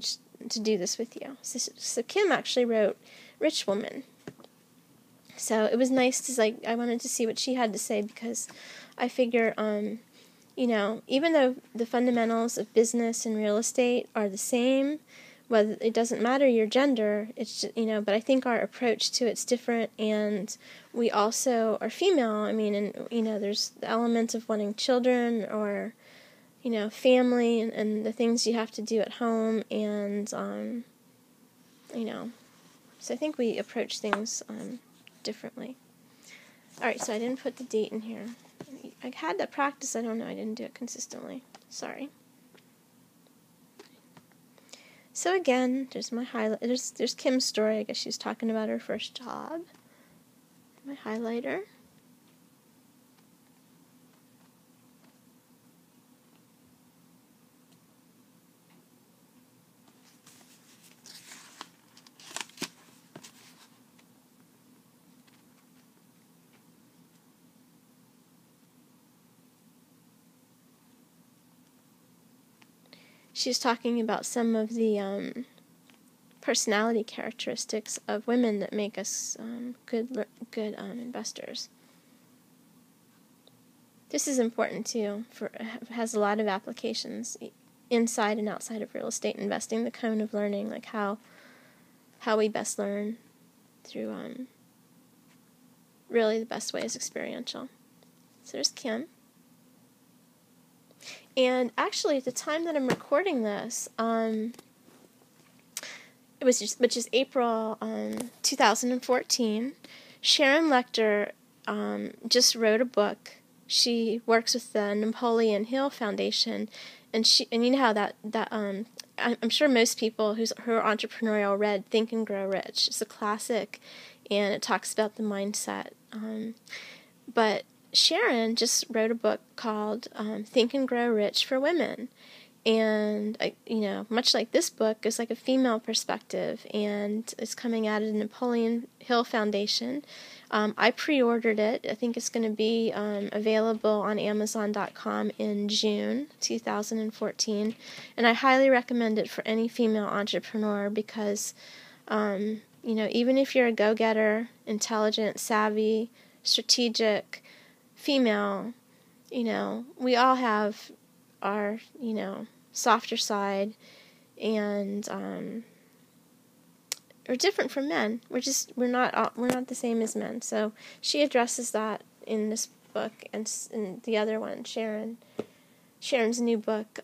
to do this with you. So Kim actually wrote Rich Woman. So it was nice to, I wanted to see what she had to say, because I figure, even though the fundamentals of business and real estate are the same, whether it doesn't matter your gender, it's just, but I think our approach to it's different, and we also are female. There's the element of wanting children, or family, and the things you have to do at home, and so I think we approach things differently. Alright, so I didn't put the date in here. I had that practice, I don't know, I didn't do it consistently. Sorry. So again, there's my highlight. There's Kim's story. I guess she's talking about her first job. My highlighter. She's talking about some of the personality characteristics of women that make us good investors. This is important too. It has a lot of applications inside and outside of real estate investing. The cone of learning, like how we best learn through really the best way is experiential. So there's Kim. And actually, at the time that I'm recording this, which is April 2014, Sharon Lechter just wrote a book. She works with the Napoleon Hill Foundation, and you know how that I'm sure most people who are entrepreneurial read Think and Grow Rich. It's a classic, and it talks about the mindset. But Sharon just wrote a book called Think and Grow Rich for Women. And, much like this book, is like a female perspective, and it's coming out of the Napoleon Hill Foundation. I pre-ordered it. I think it's going to be available on Amazon.com in June 2014. And I highly recommend it for any female entrepreneur, because, even if you're a go-getter, intelligent, savvy, strategic, female, we all have our, softer side, and we're different from men. We're not the same as men. So she addresses that in this book, and in the other one, Sharon's new book,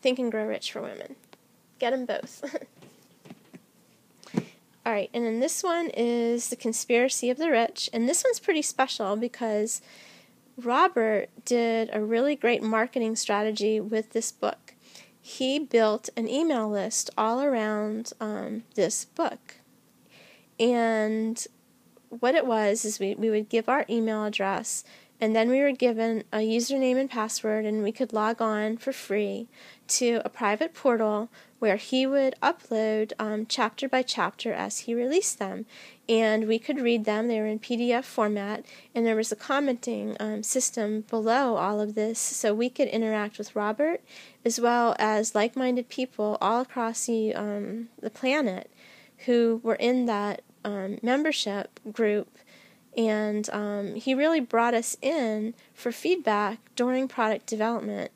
Think and Grow Rich for Women. Get them both. Alright, and then this one is The Conspiracy of the Rich, and this one's pretty special because Robert did a really great marketing strategy with this book. He built an email list all around this book, and what it was is we would give our email address, and then we were given a username and password, and we could log on for free to a private portal where he would upload chapter by chapter as he released them. And we could read them. They were in PDF format, and there was a commenting system below all of this, so we could interact with Robert as well as like-minded people all across the planet who were in that membership group. And he really brought us in for feedback during product development.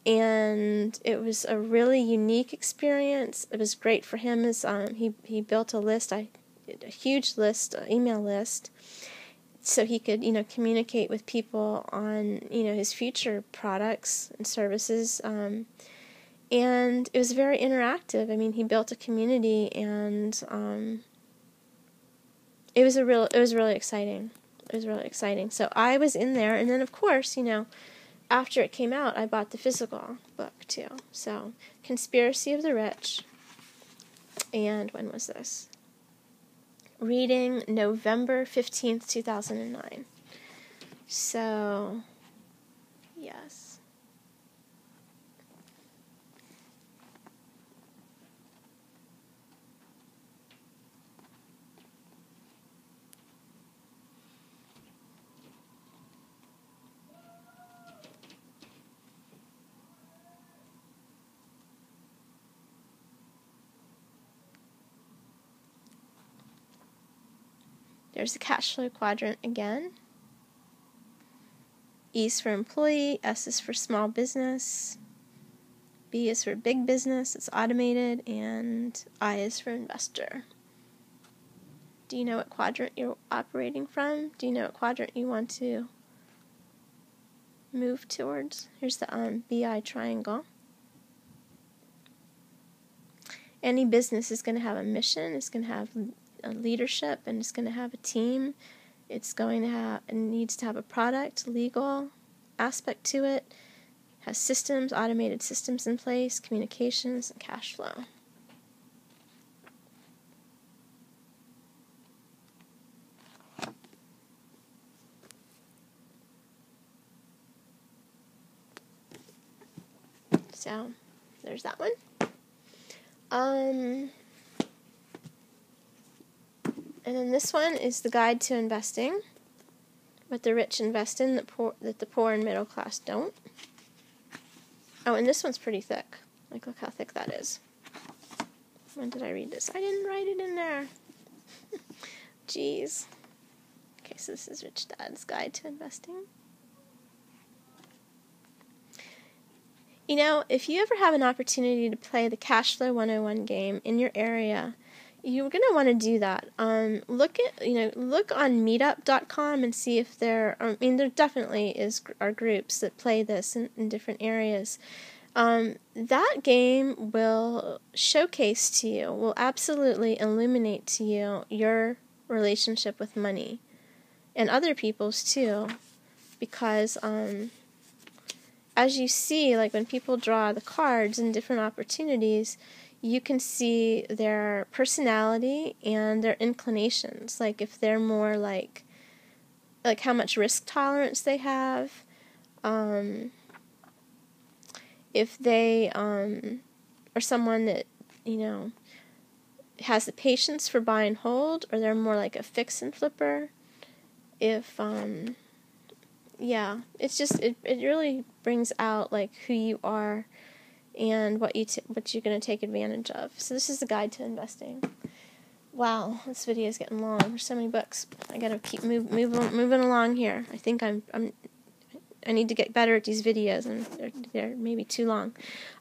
And it was a really unique experience. It was great for him as he built a list, a huge list, an email list, so he could, communicate with people on, his future products and services. And it was very interactive. He built a community, and it was really exciting. It was really exciting. So I was in there, and then of course, after it came out, I bought the physical book too. So, Conspiracy of the Rich. And when was this? Reading November 15th, 2009. So, yes. There's the cash flow quadrant again. E is for employee, S is for small business, B is for big business, it's automated, and I is for investor. Do you know what quadrant you're operating from? Do you know what quadrant you want to move towards? Here's the BI triangle. Any business is going to have a mission, it's going to have a leadership, and it's going to have a team. It needs to have a product, legal aspect to it, has systems, automated systems in place, communications, and cash flow. So, there's that one. And then this one is the guide to investing. What the rich invest in that the poor and middle class don't. Oh, and this one's pretty thick. Like, look how thick that is. When did I read this? I didn't write it in there. Jeez. Okay, so this is Rich Dad's Guide to Investing. You know, if you ever have an opportunity to play the Cash Flow 101 game in your area, you're going to want to do that. Look on meetup.com and see if there definitely are groups that play this in different areas. That game will showcase to you, will absolutely illuminate to you your relationship with money and other people's too, because as you see, like when people draw the cards in different opportunities, you can see their personality and their inclinations. Like if they're more like how much risk tolerance they have, if they are someone that, has the patience for buy and hold, or they're more like a fix and flipper. If it's just it really brings out like who you are and what you're going to take advantage of. So this is the guide to investing. Wow, this video is getting long. There's so many books. I got to keep moving along here. I think I need to get better at these videos, and they're maybe too long.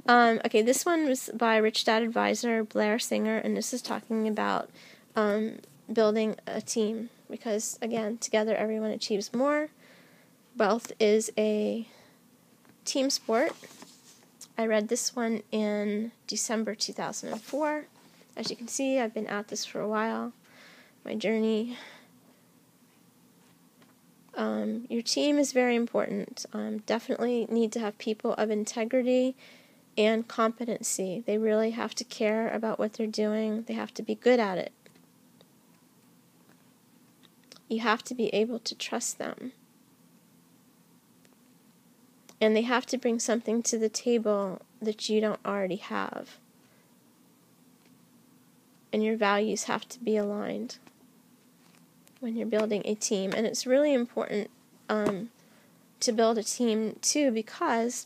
Okay, this one was by Rich Dad Advisor Blair Singer, and this is talking about building a team, because again, together everyone achieves more. Wealth is a team sport. I read this one in December 2004. As you can see, I've been at this for a while. My journey. Your team is very important. Definitely need to have people of integrity and competency. They really have to care about what they're doing. They have to be good at it. You have to be able to trust them. And they have to bring something to the table that you don't already have. And your values have to be aligned when you're building a team. And it's really important to build a team too, because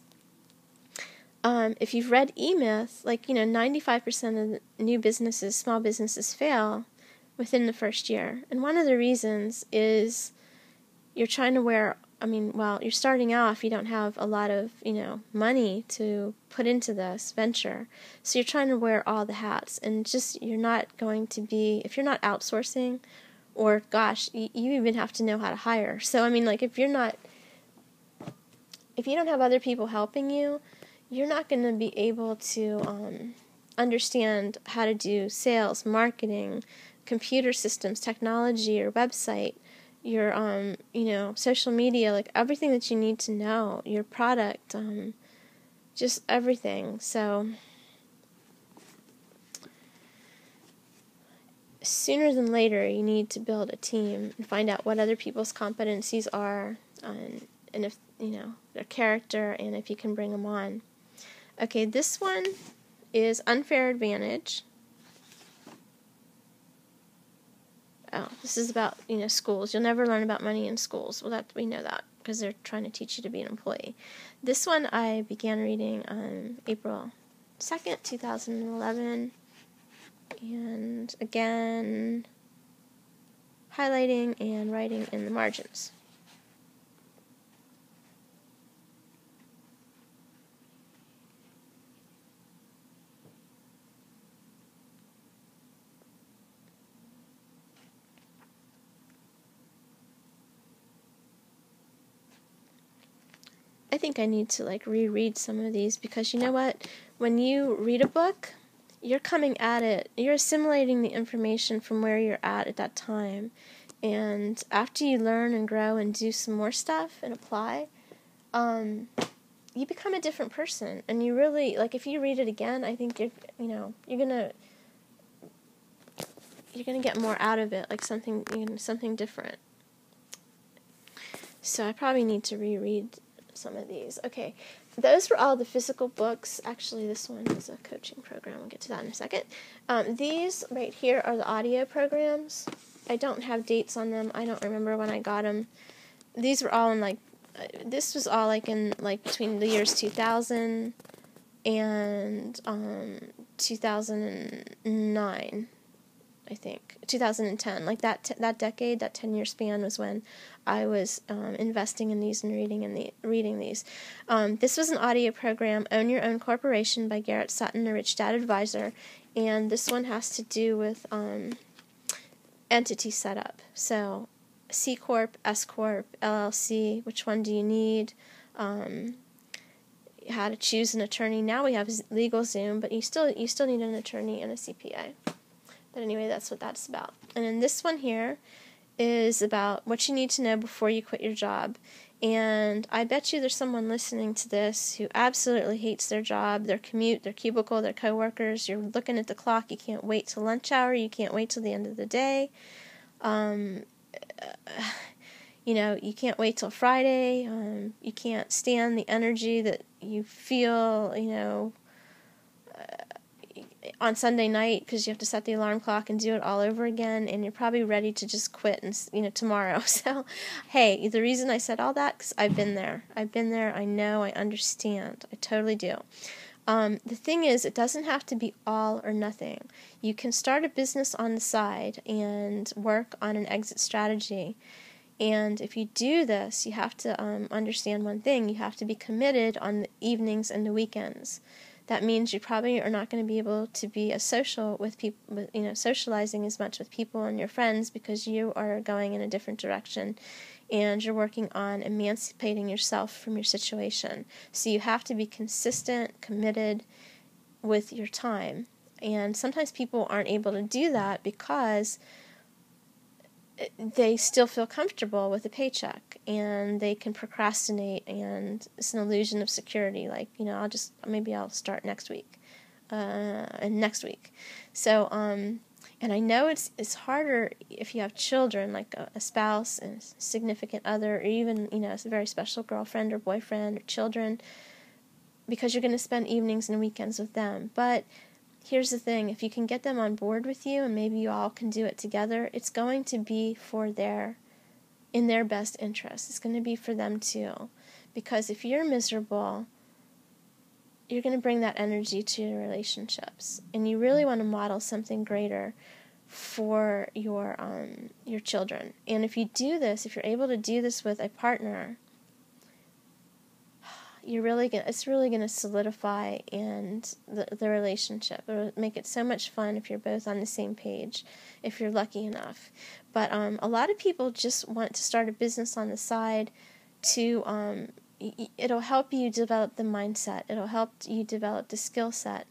if you've read E-Myth, 95% of new businesses, small businesses, fail within the first year. And one of the reasons is you're trying to you're starting off, you don't have a lot of, money to put into this venture. So you're trying to wear all the hats, and you're not going to be, if you're not outsourcing, or gosh, you even have to know how to hire. So, if you don't have other people helping you, you're not going to be able to understand how to do sales, marketing, computer systems, technology, your website, your, social media, everything that you need to know, your product, just everything. So, sooner than later, you need to build a team and find out what other people's competencies are, and if, their character, and if you can bring them on. Okay, this one is Unfair Advantage. Oh, this is about, schools. You'll never learn about money in schools. Well, we know that, because they're trying to teach you to be an employee. This one I began reading on April 2nd, 2011. And again, highlighting and writing in the margins. I think I need to reread some of these, because you know what? When you read a book, you're coming at it, you're assimilating the information from where you're at that time. And after you learn and grow and do some more stuff and apply, you become a different person. And you really, if you read it again, I think you're gonna get more out of it, something different. So I probably need to reread some of these. Okay, those were all the physical books. Actually, this one is a coaching program. We'll get to that in a second. These right here are the audio programs. I don't have dates on them. I don't remember when I got them. These were all in this was all in between the years 2000 and 2009. I think 2010, that decade, that 10-year span was when I was investing in these and reading these. This was an audio program, Own Your Own Corporation by Garrett Sutton, a Rich Dad Advisor, and this one has to do with entity setup. So, C Corp, S Corp, LLC. Which one do you need? How to choose an attorney. Now we have LegalZoom, but you still need an attorney and a CPA. But anyway, that's what that's about. And then this one here is about what you need to know before you quit your job. And I bet you there's someone listening to this who absolutely hates their job, their commute, their cubicle, their coworkers. You're looking at the clock. You can't wait till lunch hour. You can't wait till the end of the day. You can't wait till Friday. You can't stand the energy that you feel, on Sunday night, because you have to set the alarm clock and do it all over again, and you're probably ready to just quit tomorrow. So, hey, the reason I said all that, because I've been there. I know, I understand. I totally do. The thing is, it doesn't have to be all or nothing. You can start a business on the side and work on an exit strategy. And if you do this, you have to understand one thing. You have to be committed on the evenings and the weekends. That means you probably are not going to be able to be as social with people, socializing as much with people and your friends, because you are going in a different direction and you're working on emancipating yourself from your situation. So you have to be consistent, committed with your time. And sometimes people aren't able to do that because they still feel comfortable with a paycheck, and they can procrastinate, and it's an illusion of security. I'll start next week, and next week. So, and I know it's harder if you have children, like a spouse and a significant other, or even, a very special girlfriend or boyfriend or children, because you're going to spend evenings and weekends with them. But here's the thing, if you can get them on board with you, and maybe you all can do it together, it's going to be in their best interest. It's going to be for them too. Because if you're miserable, you're going to bring that energy to your relationships. And you really want to model something greater for your children. And if you do this, if you're able to do this with a partner, it's really going to solidify the relationship. It'll make it so much fun if you're both on the same page, if you're lucky enough. But a lot of people just want to start a business on the side to, it'll help you develop the mindset. It'll help you develop the skill set.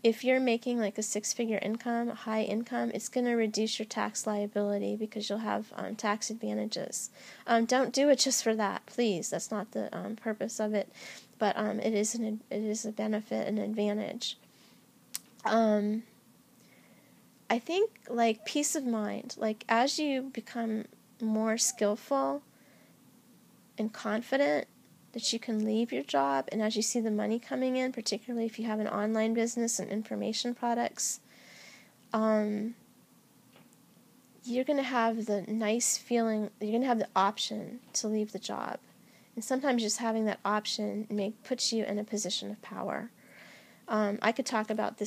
If you're making a six-figure income, high income, it's going to reduce your tax liability because you'll have tax advantages. Don't do it just for that, please. That's not the purpose of it, but it is a benefit and advantage. I think peace of mind. As you become more skillful and confident that you can leave your job, and as you see the money coming in, particularly if you have an online business and information products, you're going to have the nice feeling, you're going to have the option to leave the job. And sometimes just having that option puts you in a position of power. I could talk about this